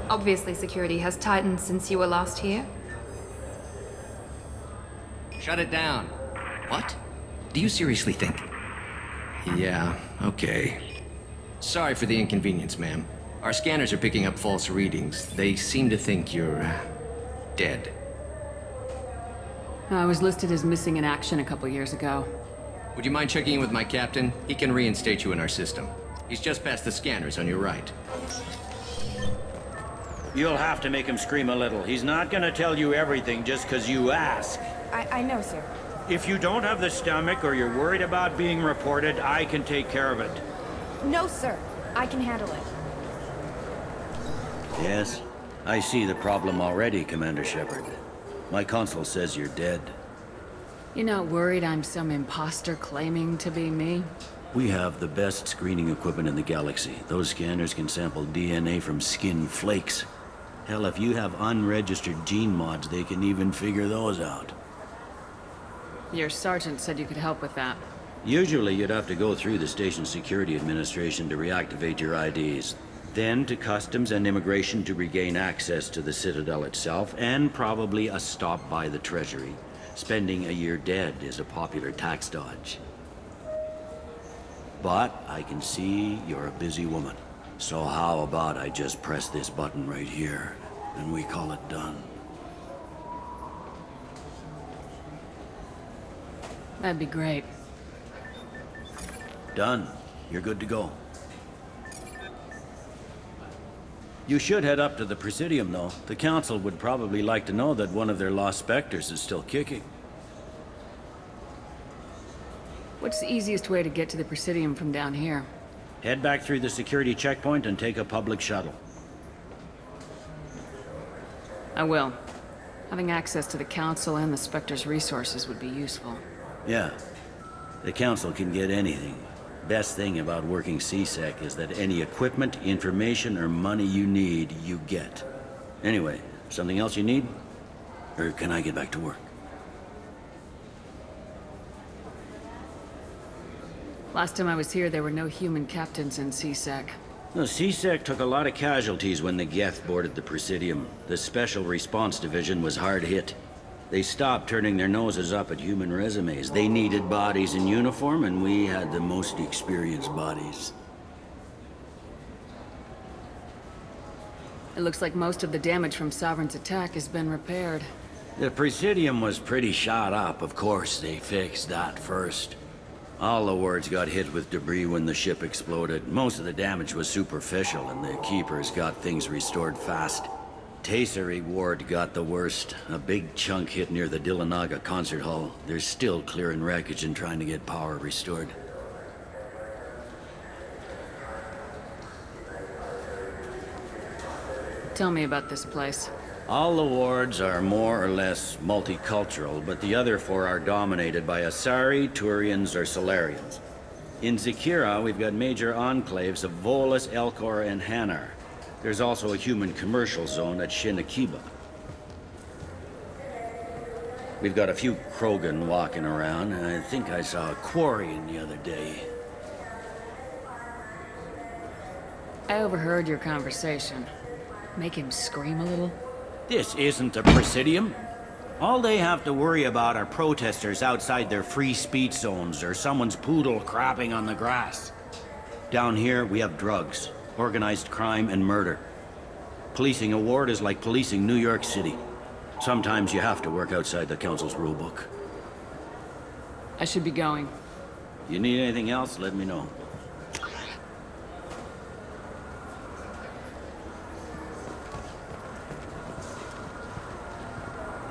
Obviously, security has tightened since you were last here. Shut it down. What? Do you seriously think? Yeah, okay. Sorry for the inconvenience, ma'am. Our scanners are picking up false readings. They seem to think you're, dead. I was listed as missing in action a couple years ago. Would you mind checking in with my captain? He can reinstate you in our system. He's just past the scanners on your right. You'll have to make him scream a little. He's not gonna tell you everything just because you ask. I know, sir. If you don't have the stomach or you're worried about being reported, I can take care of it. No, sir. I can handle it. Yes, I see the problem already, Commander Shepard. My console says you're dead. You're not worried I'm some imposter claiming to be me? We have the best screening equipment in the galaxy. Those scanners can sample DNA from skin flakes. Hell, if you have unregistered gene mods, they can even figure those out. Your sergeant said you could help with that. Usually you'd have to go through the station security administration to reactivate your IDs. Then to customs and immigration to regain access to the Citadel itself, and probably a stop by the Treasury. Spending a year dead is a popular tax dodge. But I can see you're a busy woman. So how about I just press this button right here, and we call it done? That'd be great. Done. You're good to go. You should head up to the Presidium, though. The Council would probably like to know that one of their lost Spectres is still kicking. What's the easiest way to get to the Presidium from down here? Head back through the security checkpoint and take a public shuttle. I will. Having access to the Council and the Spectre's resources would be useful. Yeah. The Council can get anything. Best thing about working CSEC is that any equipment, information, or money you need, you get. Anyway, something else you need? Or can I get back to work? Last time I was here, there were no human captains in CSEC. The CSEC took a lot of casualties when the Geth boarded the Presidium. The Special Response Division was hard hit. They stopped turning their noses up at human resumes. They needed bodies in uniform, and we had the most experienced bodies. It looks like most of the damage from Sovereign's attack has been repaired. The Presidium was pretty shot up. Of course, they fixed that first. All the wards got hit with debris when the ship exploded. Most of the damage was superficial, and the Keepers got things restored fast. Tasery Ward got the worst. A big chunk hit near the Dillanaga concert hall. They're still clearing wreckage and trying to get power restored. Tell me about this place. All the wards are more or less multicultural, but the other four are dominated by Asari, Turians, or Solarians. In Zakira, we've got major enclaves of Volus, Elcor, and Hanar. There's also a human commercial zone at Shinakiba. We've got a few Krogan walking around, and I think I saw a Quarian the other day. I overheard your conversation. Make him scream a little? This isn't the Presidium. All they have to worry about are protesters outside their free speech zones or someone's poodle crapping on the grass. Down here, we have drugs, organized crime, and murder. Policing a ward is like policing New York City. Sometimes you have to work outside the Council's rulebook. I should be going. You need anything else, let me know.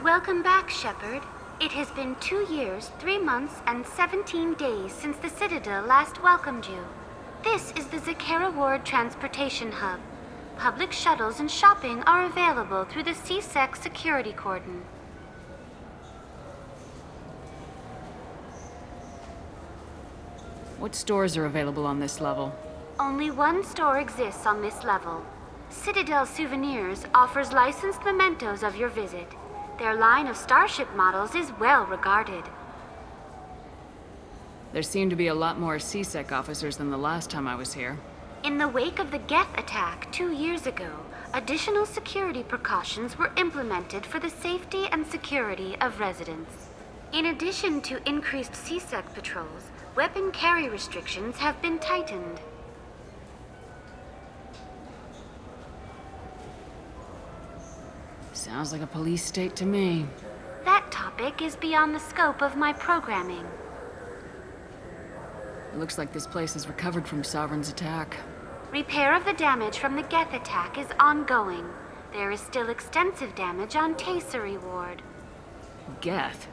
Welcome back, Shepard. It has been 2 years, 3 months, and 17 days since the Citadel last welcomed you. This is the Zakera Ward Transportation Hub. Public shuttles and shopping are available through the CSEC security cordon. What stores are available on this level? Only one store exists on this level. Citadel Souvenirs offers licensed mementos of your visit. Their line of Starship models is well regarded. There seem to be a lot more CSEC officers than the last time I was here. In the wake of the Geth attack 2 years ago, additional security precautions were implemented for the safety and security of residents. In addition to increased CSEC patrols, weapon carry restrictions have been tightened. Sounds like a police state to me. That topic is beyond the scope of my programming. It looks like this place has recovered from Sovereign's attack. Repair of the damage from the Geth attack is ongoing. There is still extensive damage on Tasery Ward. Geth?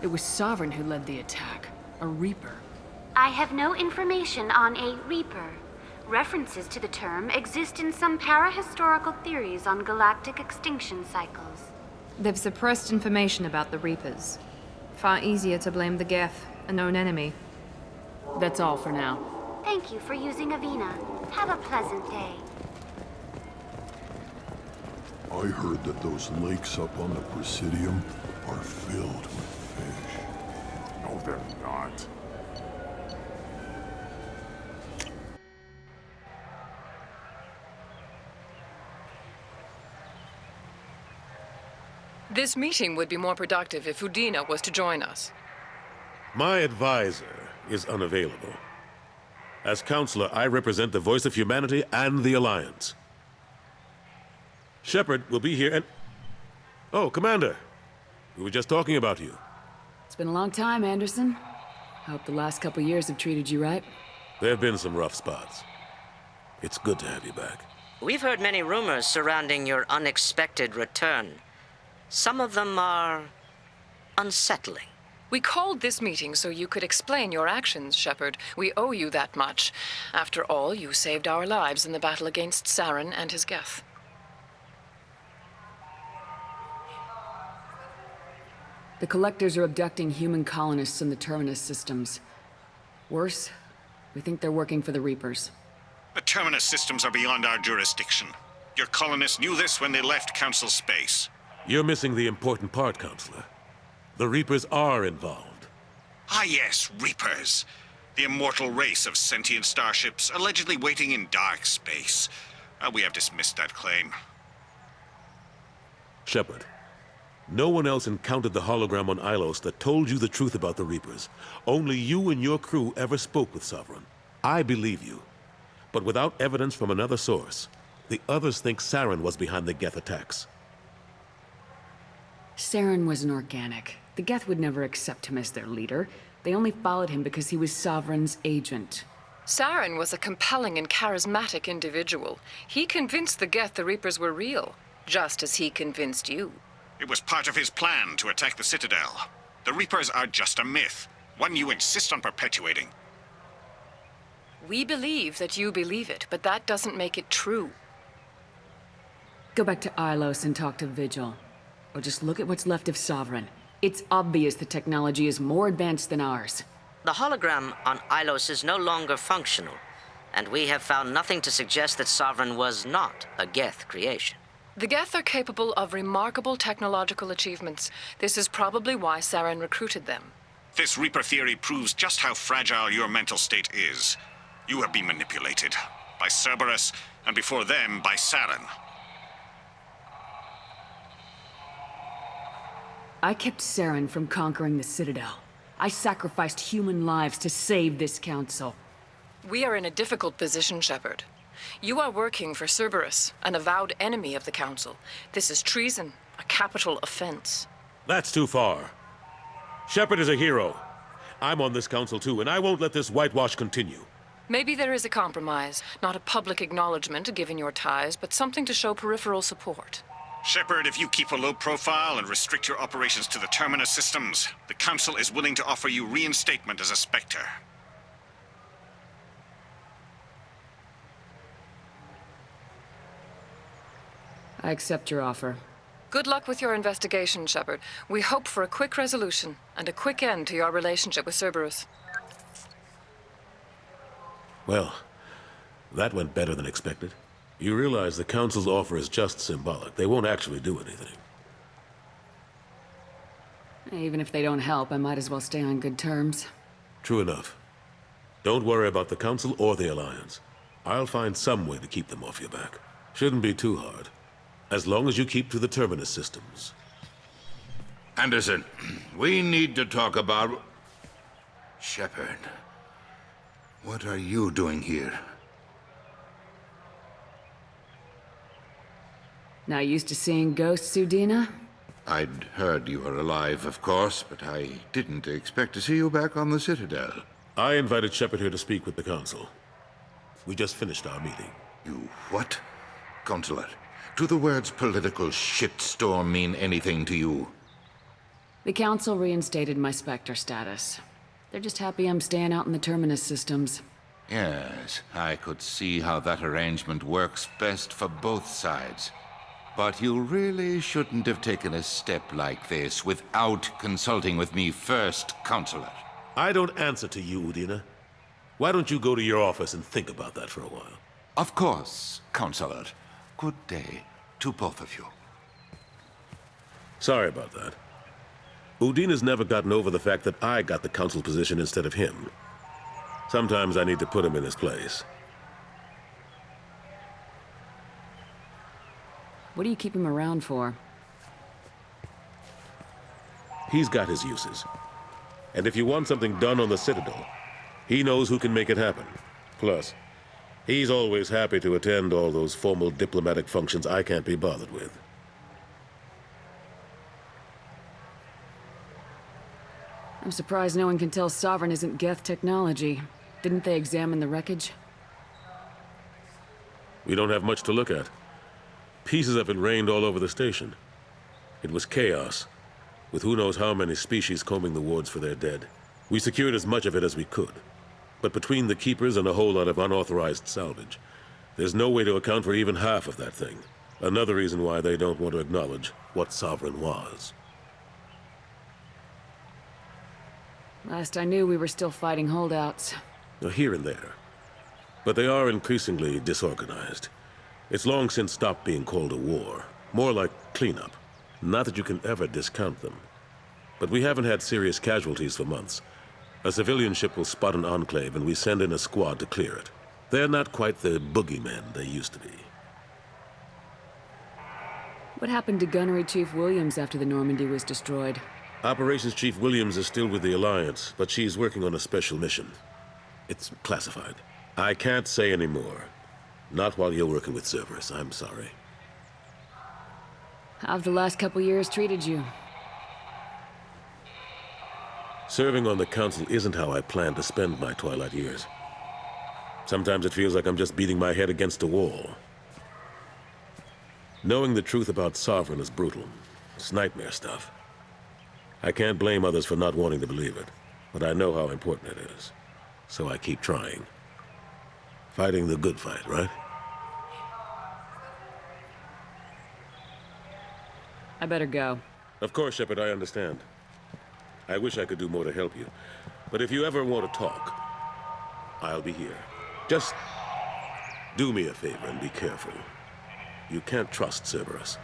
It was Sovereign who led the attack. A Reaper. I have no information on a Reaper. References to the term exist in some parahistorical theories on galactic extinction cycles. They've suppressed information about the Reapers. Far easier to blame the Geth, a known enemy. That's all for now. Thank you for using Avina. Have a pleasant day. I heard that those lakes up on the Presidium are filled with fish. No, they're not. This meeting would be more productive if Udina was to join us. My advisor is unavailable. As counselor, I represent the voice of humanity and the Alliance. Shepard will be here and... Oh, Commander. We were just talking about you. It's been a long time, Anderson. I hope the last couple years have treated you right. There have been some rough spots. It's good to have you back. We've heard many rumors surrounding your unexpected return. Some of them are unsettling. We called this meeting so you could explain your actions, Shepard. We owe you that much. After all, you saved our lives in the battle against Saren and his Geth. The Collectors are abducting human colonists in the Terminus systems. Worse, we think they're working for the Reapers. The Terminus systems are beyond our jurisdiction. Your colonists knew this when they left Council space. You're missing the important part, Counselor. The Reapers are involved. Ah yes, Reapers. The immortal race of sentient starships allegedly waiting in dark space. We have dismissed that claim. Shepard, no one else encountered the hologram on Ilos that told you the truth about the Reapers. Only you and your crew ever spoke with Sovereign. I believe you. But without evidence from another source, the others think Saren was behind the Geth attacks. Saren was an organic. The Geth would never accept him as their leader. They only followed him because he was Sovereign's agent. Saren was a compelling and charismatic individual. He convinced the Geth the Reapers were real, just as he convinced you. It was part of his plan to attack the Citadel. The Reapers are just a myth, one you insist on perpetuating. We believe that you believe it, but that doesn't make it true. Go back to Ilos and talk to Vigil. Or just look at what's left of Sovereign. It's obvious the technology is more advanced than ours. The hologram on Ilos is no longer functional, and we have found nothing to suggest that Sovereign was not a Geth creation. The Geth are capable of remarkable technological achievements. This is probably why Saren recruited them. This Reaper theory proves just how fragile your mental state is. You have been manipulated. By Cerberus, and before them, by Saren. I kept Saren from conquering the Citadel. I sacrificed human lives to save this council. We are in a difficult position, Shepard. You are working for Cerberus, an avowed enemy of the Council. This is treason, a capital offense. That's too far. Shepard is a hero. I'm on this council too, and I won't let this whitewash continue. Maybe there is a compromise, not a public acknowledgement given your ties, but something to show peripheral support. Shepard, if you keep a low profile and restrict your operations to the Terminus systems, the Council is willing to offer you reinstatement as a Spectre. I accept your offer. Good luck with your investigation, Shepard. We hope for a quick resolution and a quick end to your relationship with Cerberus. Well, that went better than expected. You realize the Council's offer is just symbolic. They won't actually do anything. Even if they don't help, I might as well stay on good terms. True enough. Don't worry about the Council or the Alliance. I'll find some way to keep them off your back. Shouldn't be too hard. As long as you keep to the terminus systems. Anderson, we need to talk about... Shepard. What are you doing here? Not used to seeing ghosts, Udina? I'd heard you were alive, of course, but I didn't expect to see you back on the Citadel. I invited Shepard here to speak with the Council. We just finished our meeting. You what? Consulate, do the words political shitstorm mean anything to you? The Council reinstated my Spectre status. They're just happy I'm staying out in the terminus systems. Yes, I could see how that arrangement works best for both sides. But you really shouldn't have taken a step like this without consulting with me first, Consulate. I don't answer to you, Udina. Why don't you go to your office and think about that for a while? Of course, Consulate. Good day to both of you. Sorry about that. Udina's never gotten over the fact that I got the Council position instead of him. Sometimes I need to put him in his place. What do you keep him around for? He's got his uses. And if you want something done on the Citadel, he knows who can make it happen. Plus, he's always happy to attend all those formal diplomatic functions I can't be bothered with. I'm surprised no one can tell Sovereign isn't Geth technology. Didn't they examine the wreckage? We don't have much to look at. Pieces of it rained all over the station. It was chaos, with who knows how many species combing the wards for their dead. We secured as much of it as we could. But between the Keepers and a whole lot of unauthorized salvage, there's no way to account for even half of that thing. Another reason why they don't want to acknowledge what Sovereign was. Last I knew, we were still fighting holdouts. Here and there. But they are increasingly disorganized. It's long since stopped being called a war. More like cleanup. Not that you can ever discount them. But we haven't had serious casualties for months. A civilian ship will spot an enclave and we send in a squad to clear it. They're not quite the boogeymen they used to be. What happened to Gunnery Chief Williams after the Normandy was destroyed? Operations Chief Williams is still with the Alliance, but she's working on a special mission. It's classified. I can't say any more. Not while you're working with Cerberus, I'm sorry. How have the last couple years treated you? Serving on the Council isn't how I plan to spend my twilight years. Sometimes it feels like I'm just beating my head against a wall. Knowing the truth about Sovereign is brutal. It's nightmare stuff. I can't blame others for not wanting to believe it, but I know how important it is. So I keep trying. Fighting the good fight, right? I better go. Of course, Shepard, I understand. I wish I could do more to help you. But if you ever want to talk, I'll be here. Just do me a favor and be careful. You can't trust Cerberus.